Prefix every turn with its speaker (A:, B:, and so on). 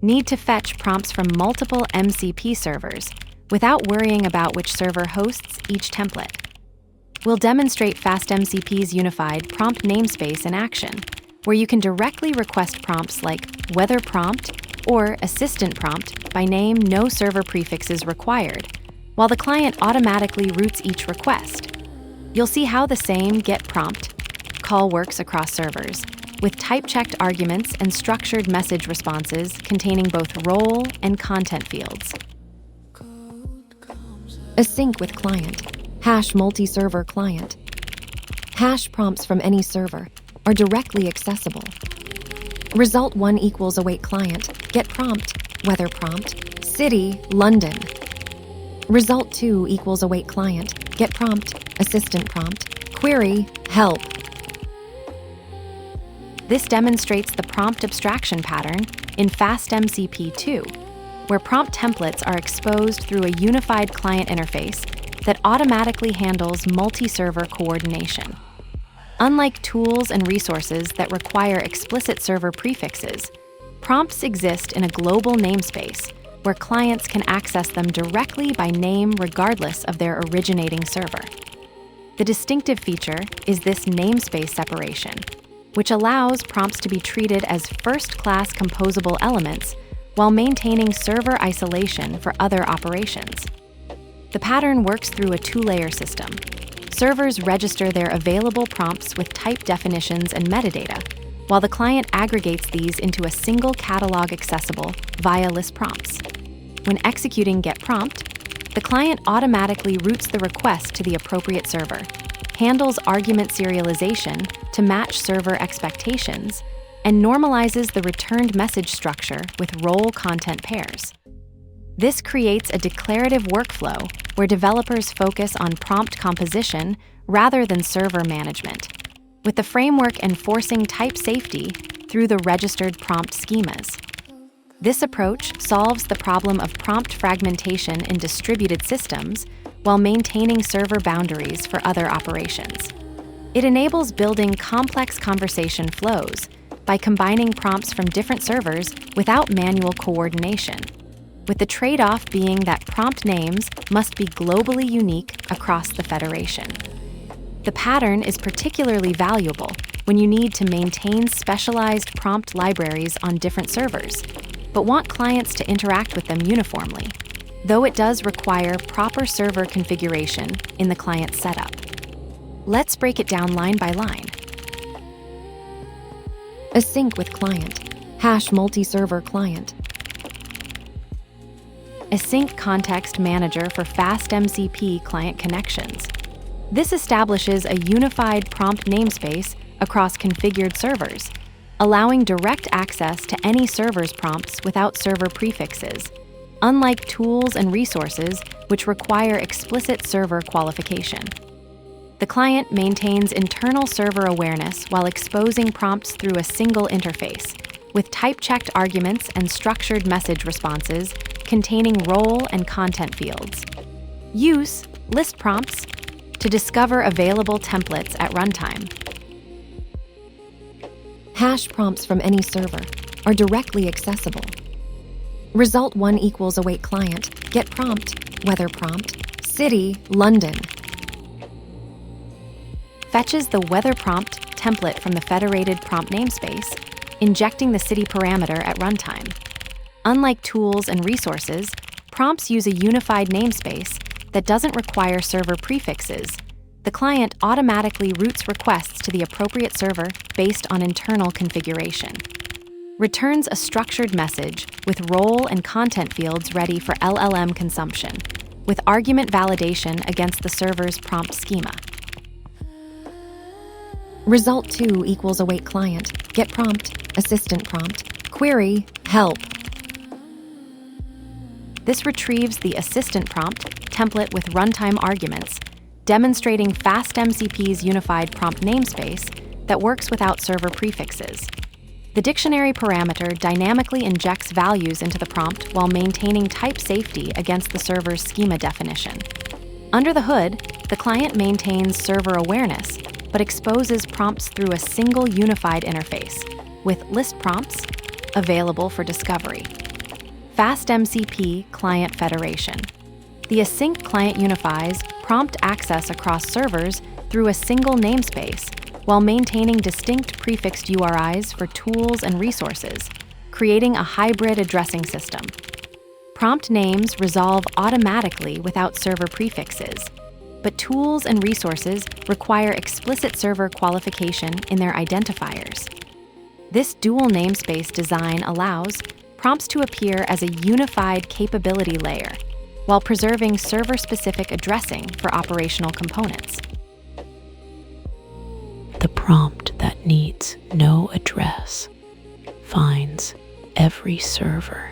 A: Need to fetch prompts from multiple MCP servers without worrying about which server hosts each template. We'll demonstrate FastMCP's unified prompt namespace in action, where you can directly request prompts like weather prompt or assistant prompt by name, no server prefixes required, while the client automatically routes each request. You'll see how the same get prompt call works across servers, with type-checked arguments and structured message responses containing both role and content fields. Async with client. Hash multi-server client. Hash prompts from any server are directly accessible. Result 1 equals await client, get prompt, weather prompt, city, London. Result 2 equals await client, get prompt, assistant prompt, query, help. This demonstrates the prompt abstraction pattern in FastMCP 2, where prompt templates are exposed through a unified client interface that automatically handles multi-server coordination. Unlike tools and resources that require explicit server prefixes, prompts exist in a global namespace where clients can access them directly by name regardless of their originating server. The distinctive feature is this namespace separation, which allows prompts to be treated as first-class composable elements while maintaining server isolation for other operations. The pattern works through a two-layer system. Servers register their available prompts with type definitions and metadata, while the client aggregates these into a single catalog accessible via list prompts. When executing get prompt, the client automatically routes the request to the appropriate server, handles argument serialization to match server expectations, and normalizes the returned message structure with role content pairs. This creates a declarative workflow where developers focus on prompt composition rather than server management, with the framework enforcing type safety through the registered prompt schemas. This approach solves the problem of prompt fragmentation in distributed systems while maintaining server boundaries for other operations. It enables building complex conversation flows by combining prompts from different servers without manual coordination, with the trade-off being that prompt names must be globally unique across the federation. The pattern is particularly valuable when you need to maintain specialized prompt libraries on different servers, but want clients to interact with them uniformly, though it does require proper server configuration in the client setup. Let's break it down line by line. Async with client. Hash multi-server client. Async Context Manager for FastMCP client connections. This establishes a unified prompt namespace across configured servers, allowing direct access to any server's prompts without server prefixes, unlike tools and resources which require explicit server qualification. The client maintains internal server awareness while exposing prompts through a single interface, with type-checked arguments and structured message responses containing role and content fields. Use list prompts to discover available templates at runtime. Hash prompts from any server are directly accessible. Result 1 equals await client, get prompt, weather prompt, city, London. Fetches the weather prompt template from the federated prompt namespace, injecting the city parameter at runtime. Unlike tools and resources, prompts use a unified namespace that doesn't require server prefixes. The client automatically routes requests to the appropriate server based on internal configuration. Returns a structured message with role and content fields ready for LLM consumption, with argument validation against the server's prompt schema. Result 2 equals await client, get prompt, assistant prompt, query, help. This retrieves the assistant prompt template with runtime arguments, demonstrating FastMCP's unified prompt namespace that works without server prefixes. The dictionary parameter dynamically injects values into the prompt while maintaining type safety against the server's schema definition. Under the hood, the client maintains server awareness, but exposes prompts through a single unified interface, with list prompts available for discovery. FastMCP Client Federation. The async client unifies prompt access across servers through a single namespace while maintaining distinct prefixed URIs for tools and resources, creating a hybrid addressing system. Prompt names resolve automatically without server prefixes, but tools and resources require explicit server qualification in their identifiers. This dual namespace design allows prompts to appear as a unified capability layer while preserving server-specific addressing for operational components.
B: The prompt that needs no address finds every server